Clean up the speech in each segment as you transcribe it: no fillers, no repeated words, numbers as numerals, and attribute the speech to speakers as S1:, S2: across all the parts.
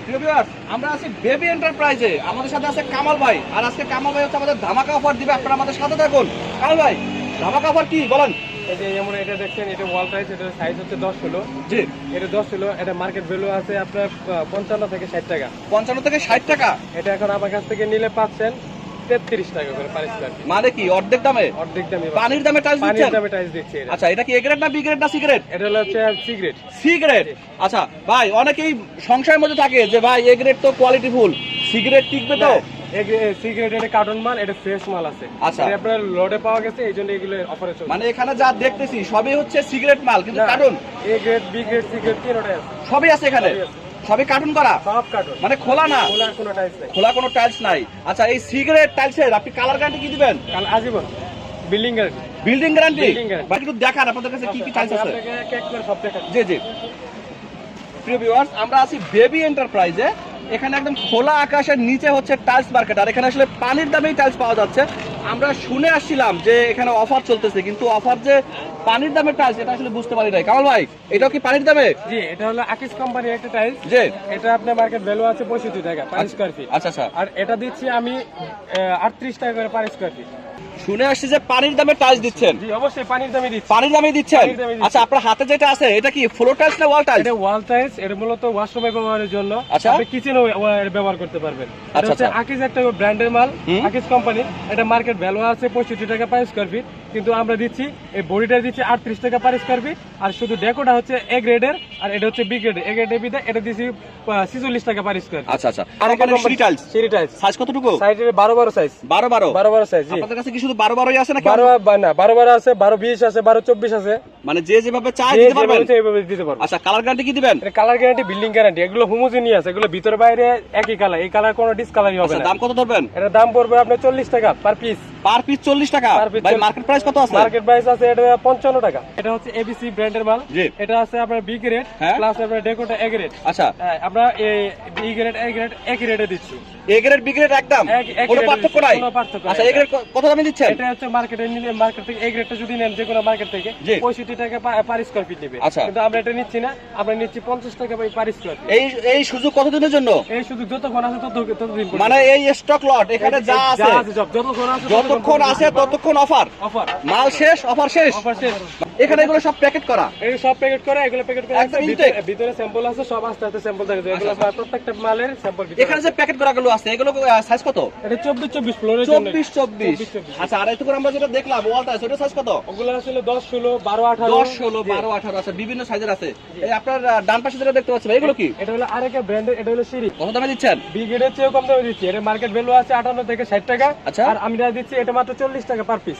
S1: প্রিয় ভিউয়ার্স, আমরা আছি বেবি এন্টারপ্রাইজে। আমাদের সাথে আছে কামাল ভাই। আর আজকে কামাল ভাই হচ্ছে আমাদের ধামাকা অফার দিবে। আপনারা আমাদের সাথে থাকুন। কামাল ভাই, ধামাকা অফার কি বলেন?
S2: এই যে যেমন এটা দেখছেন, এটা ওয়াল টাইস, এটা সাইজ হচ্ছে 10 হলো।
S1: জি,
S2: এটা 10 হলো। এটা মার্কেট ভ্যালু আছে আপনার 55 থেকে 60 টাকা।
S1: 55 থেকে 60 টাকা।
S2: এটা এখন আমার কাছ থেকে নিলে পাচ্ছেন 33 টাকা করে পার স্কয়ার ফিট।
S1: মানে কি অর্ধেক দামে?
S2: অর্ধেক দামে
S1: পানির দামে টাইলস দিচ্ছেন?
S2: পানির দামে টাইলস দিচ্ছি এটা।
S1: আচ্ছা, এটা কি এ গ্রেড না বি গ্রেড না সি গ্রেড?
S2: এটা হলো হচ্ছে সি গ্রেড।
S1: C grade. আচ্ছা ভাই, অনেকেই সংশয়ের মধ্যে থাকে যে ভাই এ গ্রেড তো কোয়ালিটি ফুল, সি গ্রেড টিকবে তো?
S2: সি গ্রেড এটা কার্টন মাল, এটা ফ্রেশ মাল আছে।
S1: আচ্ছা,
S2: এটা আপনার লটে পাওয়া গেছে, এইজন্য এগুলো অফারে চলছে।
S1: মানে এখানে যা দেখতেছি সবই হচ্ছে সি গ্রেড মাল, কিন্তু
S2: না,
S1: cartoon
S2: A grade B grade C grade তিনটাই আছে।
S1: সবই আছে এখানে,
S2: সবই আছে।
S1: সবই কার্টুন করা,
S2: সব কার্টন,
S1: মানে খোলা না?
S2: খোলা কোনো টাইলস নাই।
S1: খোলা কোনো টাইলস নাই। আচ্ছা, এই সিগারেট টাইলসের আপনি কালার গ্যারান্টি কি দিবেন?
S2: কাল আজীবন building guarantee.
S1: Building guarantee?
S2: Building guarantee।
S1: বাকি একটু দেখান আপনাদের কাছে কি কি টাইলস আছে।
S2: আপনাকে এক এক করে সব দেখাচ্ছি।
S1: জি জি। প্রিয় ভিউয়ার্স, আমরা আছি বেবি এন্টারপ্রাইজে। এখানে একদম খোলা আকাশের নিচে হচ্ছে টাইলস মার্কেট, আর এখানে আসলে পানির দামেই টাইলস পাওয়া যাচ্ছে। আমরা শুনে আসছিলাম যে এখানে অফার চলতেছে, কিন্তু অফার যে পানির দামে টাইলস এটা আসলে বুঝতে পারি নাই। কামাল ভাই, এটাও কি পানির দামে?
S2: জি, এটা হলো আকিস কোম্পানির একটা টাইলস।
S1: জি।
S2: এটা আপনার মার্কেট ভ্যালু আছে 65 টাকা পার স্কয়ার ফিট।
S1: আচ্ছা আচ্ছা।
S2: আর এটা দিচ্ছি আমি 38 টাকা করে পার স্কয়ার ফিট।
S1: শুনে আসছি যে পানির দামে টাইলস দিচ্ছেন।
S2: জি, অবশ্যই পানির দামে দিচ্ছি।
S1: পানির দামে দিচ্ছেন?
S2: পানির দামে দিচ্ছি।
S1: আচ্ছা, আপনার হাতে যেটা আছে এটা কি ফ্লোর টাইলস না ওয়াল টাইলস?
S2: এটা ওয়াল টাইলস, এটা মূলত ওয়াশরুমে ব্যবহারের জন্য।
S1: আচ্ছা।
S2: আপনি কিচেনে ব্যবহার করতে পারবেন। এটা
S1: আচ্ছা,
S2: হচ্ছে
S1: আচ্ছা।
S2: আকিস একটা ব্র্যান্ডের মাল,
S1: হুম।
S2: আকিস কোম্পানি। এটা মার্কেট ভ্যালু আছে 65 টাকা পার স্কয়ার ফিট, কিন্তু আমরা দিচ্ছি এই বডিটা দিচ্ছি 38 টাকা পার স্কয়ার ফিট। আর শুধু ডেকোটা হচ্ছে এ গ্রেডের, আর এটা হচ্ছে বি গ্রেডের। এ গ্রেডের বিদে এটা দিচ্ছি 46 টাকা পার স্কয়ার ফিট।
S1: আচ্ছা আচ্ছা। আর এখানে সিঁড়ি টাইলস,
S2: সিঁড়ি টাইলস
S1: সাইজ কতটুকু?
S2: সাইজের 12 সাইজ।
S1: 12
S2: সাইজ। জি,
S1: আপনাদের কাছে কি শুধু 12 আছে নাকি?
S2: 12 না, 12 আছে, 12-20 আছে, 12-24 আছে।
S1: মানে যে যেভাবে চায়
S2: যে
S1: দিতে পারবেন?
S2: যেভাবে চাই এইভাবে দিতে পারবো।
S1: আচ্ছা, কালার গ্যারান্টি কি দিবেন?
S2: এটা কালার গ্যারান্টি, বিল্ডিং গ্যারান্টি। এগুলো হোমোজেনিয়াস, এগুলো ভিতরে বাইরে একই কালার। এই কালার কোনো ডিসকালারই হবে
S1: আচ্ছা,
S2: না।
S1: দাম কত ধরবেন?
S2: এটার দাম পড়বে আপনার 40 টাকা পার পিস।
S1: পার পিস 40 টাকা?
S2: Per piece
S1: ভাই
S2: 40
S1: মার্কেট প্রাইস কত আছে?
S2: মার্কেট প্রাইস আছে এটা 55 টাকা। এটা হচ্ছে এবিসি ব্র্যান্ডের মাল।
S1: জি।
S2: এটা আছে আপনার বি গ্রেড
S1: হ্যাঁ।
S2: প্লাস আপনার ডেকোটা এ গ্রেড।
S1: আচ্ছা,
S2: আমরা এই বি গ্রেড এ গ্রেড একই রেটে দিচ্ছি।
S1: এ গ্রেড বি গ্রেড একদম
S2: এক
S1: কোনো
S2: rate এ
S1: পার্থক্য
S2: দিচ্ছি,
S1: নাই?
S2: কোনো পার্থক্য
S1: আচ্ছা,
S2: নাই।
S1: এ গ্রেড কত দামে দিচ্ছেন?
S2: এটা হচ্ছে মার্কেটে নিলে, মার্কেট থেকে এ গ্রেডটা যদি নেন যে কোনো মার্কেট থেকে
S1: জি।
S2: 65 টাকা পার স্কয়ার ফিট নেবে।
S1: আচ্ছা।
S2: কিন্তু আমরা এটা নিচ্ছি না, আমরা নিচ্ছি 50 টাকা পার স্কয়ার ফিট।
S1: এই এই সুযোগ কতদিনের জন্য?
S2: এই শুধু যতক্ষণ আছে ততদিন পর্যন্ত।
S1: মানে এই স্টক লট এখানে যা আছে যতক্ষণ আছে ততক্ষণ অফার।
S2: অফার
S1: মাল শেষ, অফার শেষ।
S2: অফার শেষ।
S1: এখানে এগুলো সব প্যাকেট করা?
S2: এই সব প্যাকেট করে, এগুলো প্যাকেট করে
S1: একদম
S2: ভিতরে
S1: intake?
S2: ভিতরে স্যাম্পল আছে, সব আস্তে আস্তে স্যাম্পল থাকে। এগুলো প্রত্যেকটা মালের স্যাম্পল ভিতরে।
S1: এখানে যে প্যাকেট করাগুলো আছে এগুলো সাইজ কত?
S2: এটা 24 ফ্লোরের জন্য।
S1: 24। আচ্ছা, আর একটু করে আমরা যেটা দেখলাম ওয়ালটা আছে ওটা সাইজ কত?
S2: ওগুলো আসলে 10 16 12 18
S1: 10 16 12 18 আছে, বিভিন্ন সাইজের আছে। এই আপনার ডান পাশে যেটা দেখতে পাচ্ছেন এগুলো কি?
S2: এটা হলো আরেকটা ব্র্যান্ডের, এটা হলো সিঁড়ি।
S1: কত দামে দিচ্ছেন?
S2: বি গ্রেডের চেয়েও কম দামে দিচ্ছি। এটা মার্কেট ভ্যালু আছে 58 থেকে 60 টাকা।
S1: আচ্ছা।
S2: আর আমি দিচ্ছি এটা মাত্র 40 টাকা পার পিস।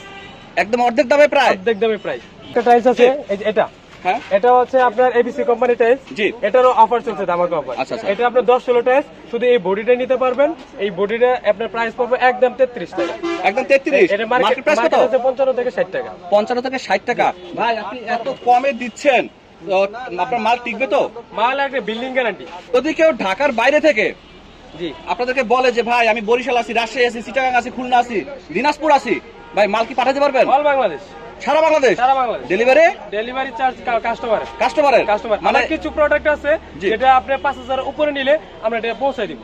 S1: একদম অর্ধেক দামে প্রায়?
S2: অর্ধেক দামে প্রাইস। একটা টাইলস আছে এই যে এটা।
S1: হ্যাঁ,
S2: এটা হচ্ছে আপনার এবিসি কোম্পানি টাইলস।
S1: জি।
S2: এটারও অফার চলছে, ধামাকা অফার।
S1: আচ্ছা, আচ্ছা।
S2: এটা আপনার 10 16 টাইলস, শুধু এই বডিটা নিতে পারবেন। এই বডিটা আপনার প্রাইস পড়বে একদম 33 টাকা।
S1: একদম 33।
S2: এটা
S1: মার্কেট প্রাইস কত?
S2: আছে 55 থেকে 60 টাকা।
S1: 55 থেকে 60 টাকা। ভাই আপনি এত কমে দিচ্ছেন, তো আপনার মাল টিকবে তো?
S2: মাল একটা বিল্ডিং গ্যারান্টি।
S1: যদি কেউ ঢাকার বাইরে থেকে
S2: জি,
S1: আপনাদেরকে বলে যে ভাই আমি বরিশাল আছি, রাজশাহী আছি, চিটাগাং আছি, খুলনা আছি, দিনাজপুর আছি, ভাই মাল কি পাঠাতে পারবেন?
S2: অল বাংলাদেশ।
S1: সারা বাংলাদেশ?
S2: সারা বাংলাদেশ।
S1: ডেলিভারি
S2: ডেলিভারি চার্জ কাস্টমারের।
S1: কাস্টমারের?
S2: কাস্টমার
S1: মানে
S2: মানে কিছু প্রোডাক্ট আছে
S1: জি।
S2: যেটা আপনি 5000 উপরে নিলে আমরা এটা পৌঁছাই দিব।